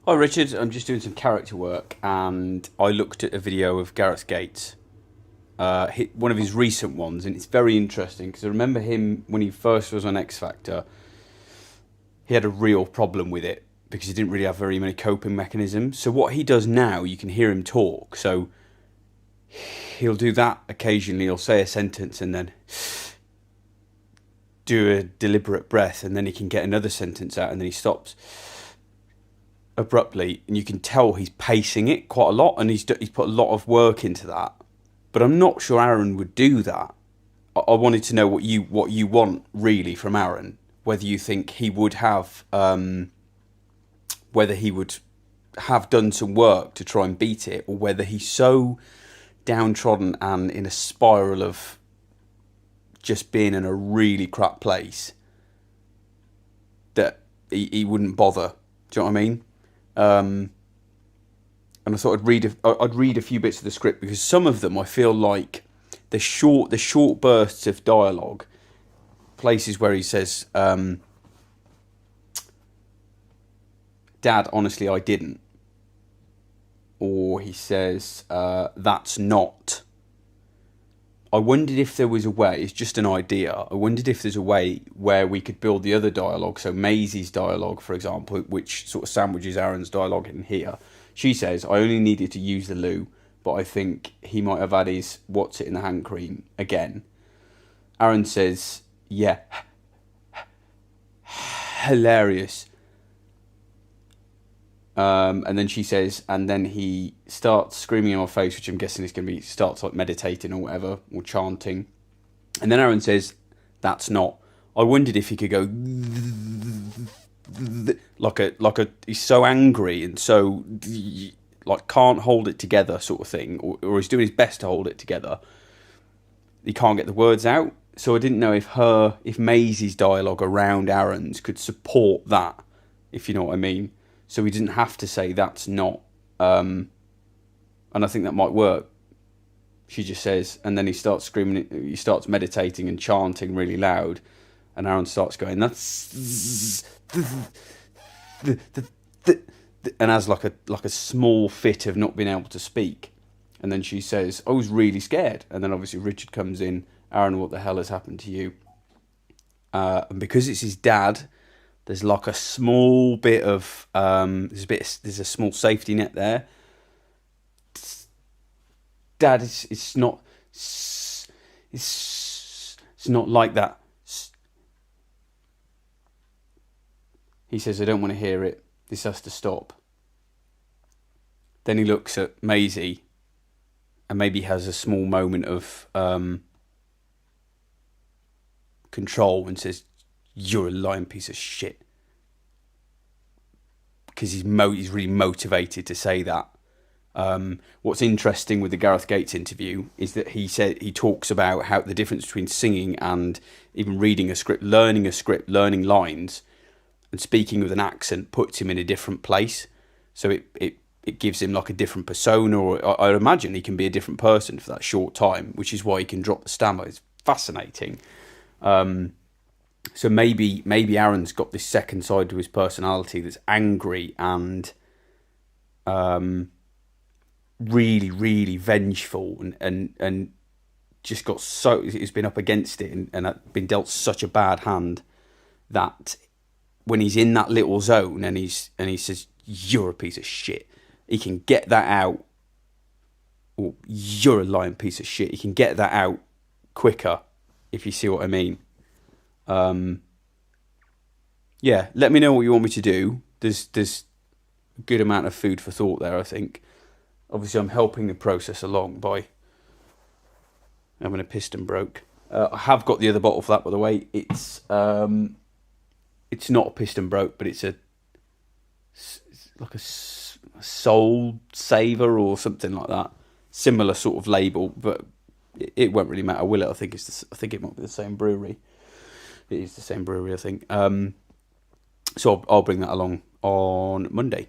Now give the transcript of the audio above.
Hi Richard, I'm just doing some character work and I looked at a video of Gareth Gates, one of his recent ones, and it's very interesting because I remember him when he first was on X Factor. He had a real problem with it because he didn't really have very many coping mechanisms. So what he does now, you can hear him talk. So he'll do that occasionally. He'll say a sentence and then do a deliberate breath, and then he can get another sentence out, and then he stops abruptly, and you can tell he's pacing it quite a lot, and he's put a lot of work into that. But I'm not sure Aaron would do that. I wanted to know what you want really from Aaron. Whether you think he would have, whether he would have done some work to try and beat it, or whether he's so downtrodden and in a spiral of just being in a really crap place that he wouldn't bother. Do you know what I mean? And I thought I'd read a few bits of the script because some of them I feel like the short bursts of dialogue, places where he says, "Dad, honestly, I didn't," or he says, "That's not." I wondered if there was a way. It's just an idea. I wondered if there's a way where we could build the other dialogue. So Maisie's dialogue, for example, which sort of sandwiches Aaron's dialogue in here. She says, "I only needed to use the loo, but I think he might have had his what's it in the hand cream again." Aaron says, "Yeah, hilarious." And then she says, and then he starts screaming in my face, which I'm guessing is going to be starts like meditating or whatever, or chanting. And then Aaron says, "That's not." I wondered if he could go like a he's so angry and so like can't hold it together sort of thing, or he's doing his best to hold it together. He can't get the words out. So I didn't know if Maisie's dialogue around Aaron's could support that, if you know what I mean. So he didn't have to say "that's not," and I think that might work. She just says, and then he starts screaming. He starts meditating and chanting really loud, and Aaron starts going "that's," and has like a small fit of not being able to speak. And then she says, "I was really scared." And then obviously Richard comes in. "Aaron, what the hell has happened to you?" And because it's his dad, there's like a small bit of there's a small safety net there. Dad, it's not like that. He says, "I don't want to hear it. This has to stop." Then he looks at Maisie, and maybe has a small moment of control and says, "You're a lying piece of shit," because he's really motivated to say that. What's interesting with the Gareth Gates interview is that he talks about how the difference between singing and even reading a script, learning lines, and speaking with an accent puts him in a different place. So it gives him like a different persona, or I imagine he can be a different person for that short time, which is why he can drop the stammer. It's fascinating. So maybe Aaron's got this second side to his personality that's angry and really, really vengeful, and just got so he's been up against it and been dealt such a bad hand that when he's in that little zone and he says, "You're a piece of shit," he can get that out. Or "You're a lying piece of shit." He can get that out quicker, if you see what I mean. Yeah, let me know what you want me to do. There's a good amount of food for thought there, I think. Obviously, I'm helping the process along by having a piston broke. I have got the other bottle for that, by the way. It's not a piston broke, but it's like a soul saver or something like that. Similar sort of label, but it won't really matter, will it? I think it might be the same brewery. It is the same brewery, I think. So I'll bring that along on Monday.